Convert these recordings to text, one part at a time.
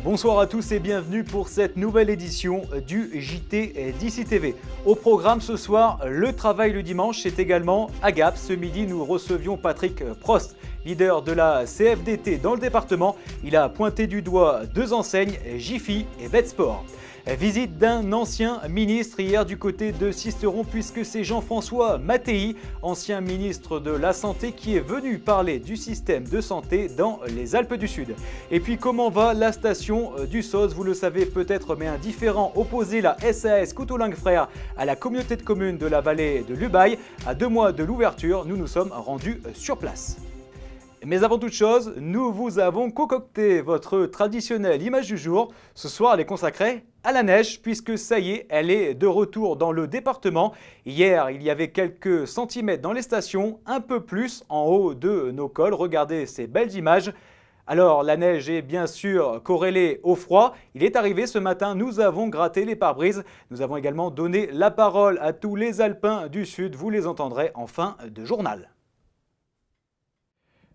Bonsoir à tous et bienvenue pour cette nouvelle édition du JT d'ICI TV. Au programme ce soir, le travail le dimanche, c'est également AGAP. Ce midi, nous recevions Patrick Prost, leader de la CFDT dans le département. Il a pointé du doigt deux enseignes, Jiffy et Vetsport. Visite d'un ancien ministre hier du côté de Sisteron puisque c'est Jean-François Mattei, ancien ministre de la Santé, qui est venu parler du système de santé dans les Alpes du Sud. Et puis comment va la station du SOS? Vous le savez peut-être, mais un différend opposait la SAS Couteau-Langue Frères à la communauté de communes de la vallée de l'Ubaye. À 2 mois de l'ouverture, nous nous sommes rendus sur place. Mais avant toute chose, nous vous avons concocté votre traditionnelle image du jour. Ce soir, elle est consacrée à la neige, puisque ça y est, elle est de retour dans le département. Hier, il y avait quelques centimètres dans les stations, un peu plus en haut de nos cols. Regardez ces belles images. Alors, la neige est bien sûr corrélée au froid. Il est arrivé ce matin, nous avons gratté les pare-brises. Nous avons également donné la parole à tous les alpins du Sud. Vous les entendrez en fin de journal.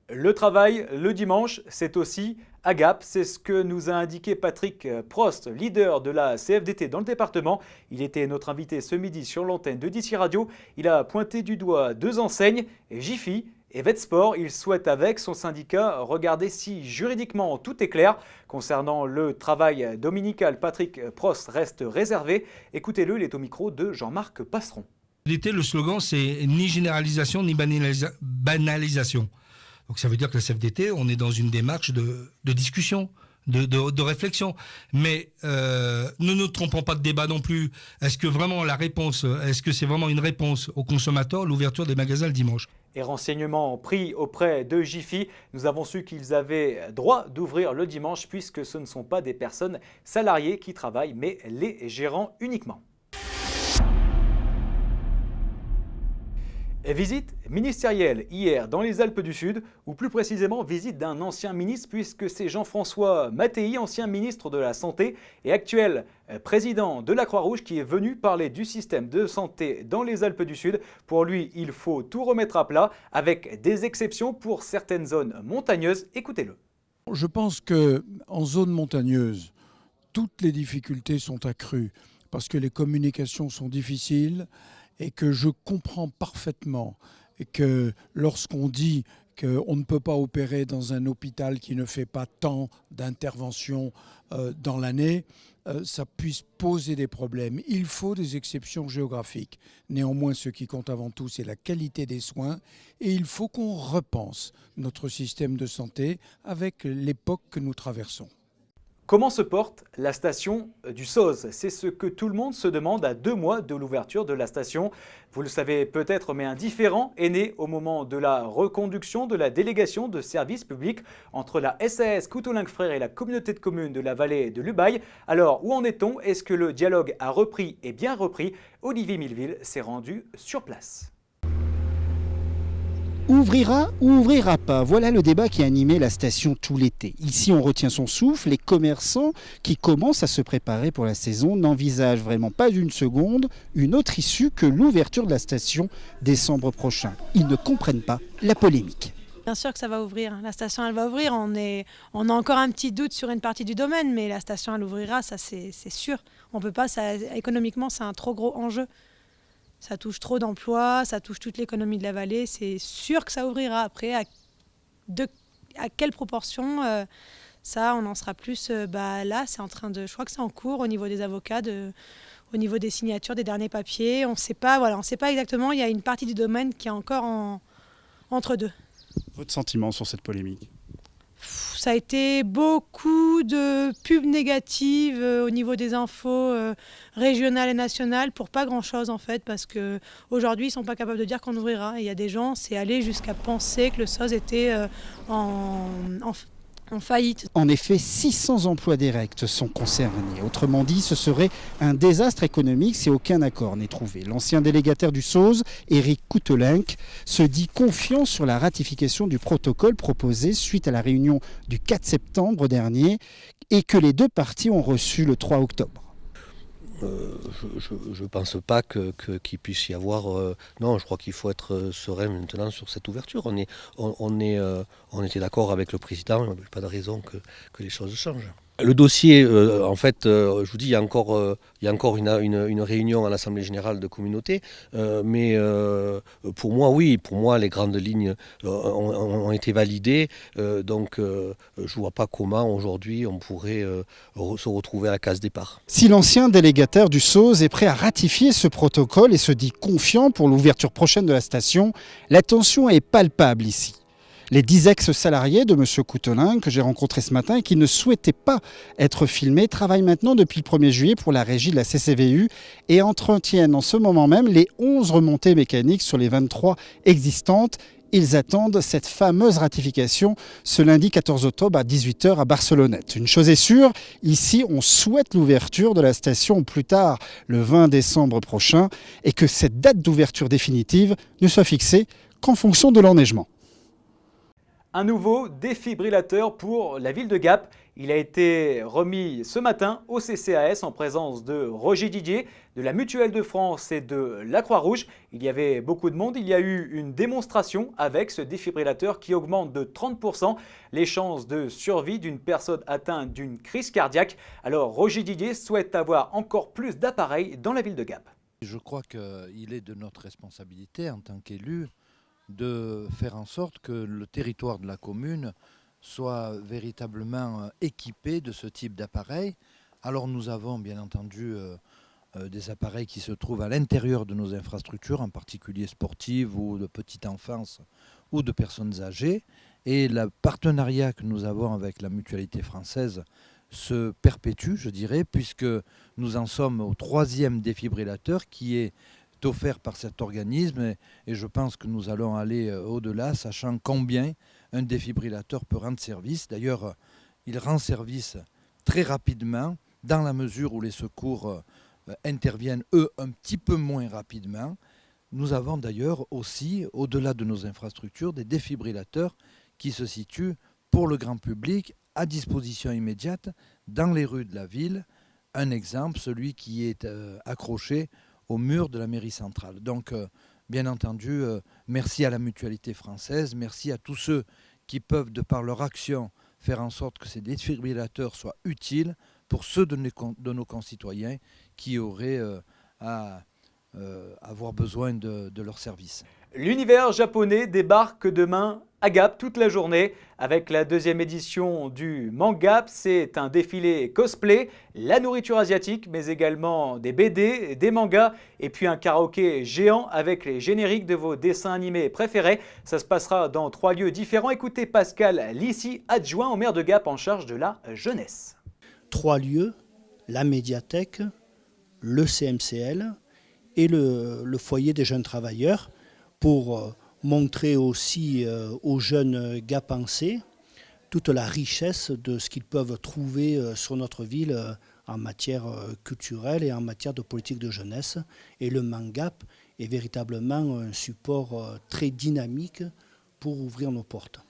Le travail, le dimanche, c'est aussi AGAP. C'est ce que nous a indiqué Patrick Prost, leader de la CFDT dans le département. Il était notre invité ce midi sur l'antenne de d'ICI Radio. Il a pointé du doigt deux enseignes, Jiffy et Vetsport. Il souhaite avec son syndicat regarder si juridiquement tout est clair. Concernant le travail dominical, Patrick Prost reste réservé. Écoutez-le, il est au micro de Jean-Marc Pastron. L'été, le slogan, c'est ni généralisation ni banalisation. Donc ça veut dire que la CFDT, on est dans une démarche de discussion, de réflexion. Mais ne nous trompons pas de débat non plus. Est-ce que vraiment la réponse, est-ce que c'est vraiment une réponse aux consommateurs, l'ouverture des magasins le dimanche? Et renseignements pris auprès de Jiffy, nous avons su qu'ils avaient droit d'ouvrir le dimanche puisque ce ne sont pas des personnes salariées qui travaillent, mais les gérants uniquement. Visite ministérielle hier dans les Alpes du Sud, ou plus précisément visite d'un ancien ministre puisque c'est Jean-François Mattei, ancien ministre de la Santé et actuel président de la Croix-Rouge, qui est venu parler du système de santé dans les Alpes du Sud. Pour lui, il faut tout remettre à plat avec des exceptions pour certaines zones montagneuses. Écoutez-le. Je pense qu'en zone montagneuse, toutes les difficultés sont accrues parce que les communications sont difficiles. Et que je comprends parfaitement que lorsqu'on dit qu'on ne peut pas opérer dans un hôpital qui ne fait pas tant d'interventions dans l'année, ça puisse poser des problèmes. Il faut des exceptions géographiques. Néanmoins, ce qui compte avant tout, c'est la qualité des soins. Et il faut qu'on repense notre système de santé avec l'époque que nous traversons. Comment se porte la station du SOS? C'est ce que tout le monde se demande à 2 mois de l'ouverture de la station. Vous le savez peut-être, mais un différend est né au moment de la reconduction de la délégation de services publics entre la SAS Couteau-Langue Frères et la communauté de communes de la vallée de l'Ubaye. Alors, où en est-on? Est-ce que le dialogue a repris et bien repris? Olivier Milleville s'est rendu sur place. Ouvrira ou ouvrira pas? Voilà le débat qui a animé la station tout l'été. Ici, on retient son souffle. Les commerçants qui commencent à se préparer pour la saison n'envisagent vraiment pas d'une seconde une autre issue que l'ouverture de la station décembre prochain. Ils ne comprennent pas la polémique. Bien sûr que ça va ouvrir. La station, elle va ouvrir. On a encore un petit doute sur une partie du domaine, mais la station, elle ouvrira, ça c'est sûr. On peut pas, économiquement, c'est un trop gros enjeu. Ça touche trop d'emplois, ça touche toute l'économie de la vallée. C'est sûr que ça ouvrira. Après, à quelle proportion, ça, on en sera plus. Là, c'est en train de. Je crois que c'est en cours au niveau des avocats, au niveau des signatures, des derniers papiers. On ne sait pas. Voilà, on sait pas exactement. Il y a une partie du domaine qui est encore entre deux. Votre sentiment sur cette polémique? Ça a été beaucoup de pubs négatives au niveau des infos régionales et nationales pour pas grand-chose en fait, parce qu'aujourd'hui ils sont pas capables de dire qu'on ouvrira. Et il y a des gens, c'est allé jusqu'à penser que le SOS était en faillite. En effet, 600 emplois directs sont concernés. Autrement dit, ce serait un désastre économique si aucun accord n'est trouvé. L'ancien délégataire du SOS, Éric Couteau-Langue, se dit confiant sur la ratification du protocole proposé suite à la réunion du 4 septembre dernier et que les deux parties ont reçu le 3 octobre. Je ne pense pas qu'il puisse y avoir... non, je crois qu'il faut être serein maintenant sur cette ouverture. On était d'accord avec le président, il n'y a pas de raison que les choses changent. Le dossier, en fait, je vous dis, il y a encore une réunion à l'Assemblée générale de communauté, mais pour moi, les grandes lignes ont été validées, donc je ne vois pas comment aujourd'hui on pourrait se retrouver à la case départ. Si l'ancien délégataire du SOS est prêt à ratifier ce protocole et se dit confiant pour l'ouverture prochaine de la station, la tension est palpable ici. Les 10 ex-salariés de M. Coutelin que j'ai rencontrés ce matin et qui ne souhaitaient pas être filmés travaillent maintenant depuis le 1er juillet pour la régie de la CCVU et entretiennent en ce moment même les 11 remontées mécaniques sur les 23 existantes. Ils attendent cette fameuse ratification ce lundi 14 octobre à 18h à Barcelonnette. Une chose est sûre, ici on souhaite l'ouverture de la station au plus tard le 20 décembre prochain et que cette date d'ouverture définitive ne soit fixée qu'en fonction de l'enneigement. Un nouveau défibrillateur pour la ville de Gap. Il a été remis ce matin au CCAS en présence de Roger Didier, de la Mutuelle de France et de la Croix-Rouge. Il y avait beaucoup de monde. Il y a eu une démonstration avec ce défibrillateur qui augmente de 30% les chances de survie d'une personne atteinte d'une crise cardiaque. Alors Roger Didier souhaite avoir encore plus d'appareils dans la ville de Gap. Je crois qu'il est de notre responsabilité en tant qu'élu de faire en sorte que le territoire de la commune soit véritablement équipé de ce type d'appareils. Alors nous avons bien entendu des appareils qui se trouvent à l'intérieur de nos infrastructures, en particulier sportives ou de petite enfance ou de personnes âgées. Et le partenariat que nous avons avec la Mutualité française se perpétue, je dirais, puisque nous en sommes au 3e défibrillateur qui est offert par cet organisme et je pense que nous allons aller au-delà, sachant combien un défibrillateur peut rendre service. D'ailleurs, il rend service très rapidement dans la mesure où les secours interviennent, eux, un petit peu moins rapidement. Nous avons d'ailleurs aussi, au-delà de nos infrastructures, des défibrillateurs qui se situent pour le grand public à disposition immédiate dans les rues de la ville. Un exemple, celui qui est accroché au mur de la mairie centrale. Donc, bien entendu, merci à la Mutualité française, merci à tous ceux qui peuvent, de par leur action, faire en sorte que ces défibrillateurs soient utiles pour ceux de nos concitoyens qui auraient à avoir besoin de leurs services. L'univers japonais débarque demain à Gap toute la journée avec la 2e édition du Mangap. C'est un défilé cosplay, la nourriture asiatique, mais également des BD, des mangas et puis un karaoké géant avec les génériques de vos dessins animés préférés. Ça se passera dans 3 lieux différents. Écoutez Pascal Lissy, adjoint au maire de Gap en charge de la jeunesse. 3 lieux, la médiathèque, le CMCL et le foyer des jeunes travailleurs pour montrer aussi aux jeunes Gapençais toute la richesse de ce qu'ils peuvent trouver sur notre ville en matière culturelle et en matière de politique de jeunesse. Et le Mangap est véritablement un support très dynamique pour ouvrir nos portes.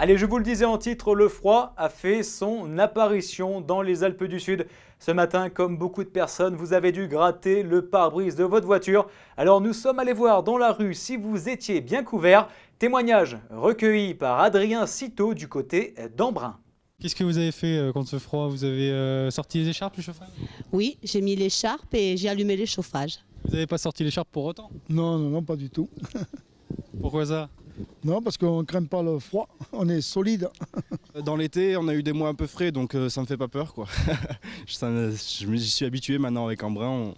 Allez, je vous le disais en titre, le froid a fait son apparition dans les Alpes du Sud. Ce matin, comme beaucoup de personnes, vous avez dû gratter le pare-brise de votre voiture. Alors nous sommes allés voir dans la rue si vous étiez bien couvert. Témoignage recueilli par Adrien Citeau du côté d'Embrun. Qu'est-ce que vous avez fait contre ce froid? Vous avez sorti les écharpes, le chauffage? Oui, j'ai mis l'écharpe et j'ai allumé le chauffage. Vous n'avez pas sorti l'écharpe pour autant? Non, pas du tout. Pourquoi ça? Non, parce qu'on ne craint pas le froid, on est solide. Dans l'été, on a eu des mois un peu frais, donc ça ne me fait pas peur, quoi. J'y suis habitué maintenant avec Embrun.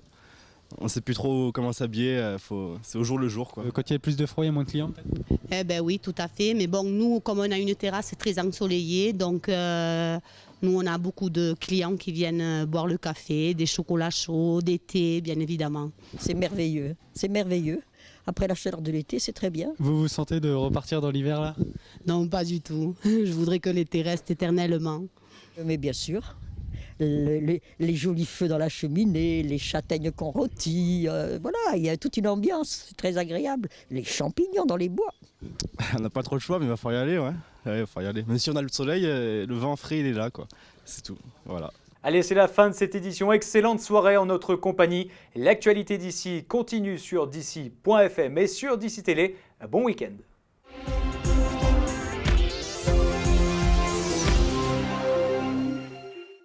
On ne sait plus trop comment s'habiller, c'est au jour le jour, quoi. Quand il y a plus de froid, il y a moins de clients peut-être? Eh ben oui, tout à fait. Mais bon, nous, comme on a une terrasse très ensoleillée, donc nous, on a beaucoup de clients qui viennent boire le café, des chocolats chauds, des thés, bien évidemment. C'est merveilleux, c'est merveilleux. Après la chaleur de l'été, c'est très bien. Vous vous sentez de repartir dans l'hiver là? Non, pas du tout. Je voudrais que l'été reste éternellement. Mais bien sûr, les jolis feux dans la cheminée, les châtaignes qu'on rôtit, voilà, il y a toute une ambiance, c'est très agréable. Les champignons dans les bois. On n'a pas trop le choix, mais il va falloir y aller, ouais. Il va falloir y aller. Même si on a le soleil, le vent frais, il est là, quoi. C'est tout, voilà. Allez, c'est la fin de cette édition. Excellente soirée en notre compagnie. L'actualité d'ici continue sur d'ici.fm et sur d'ici Télé. Bon week-end.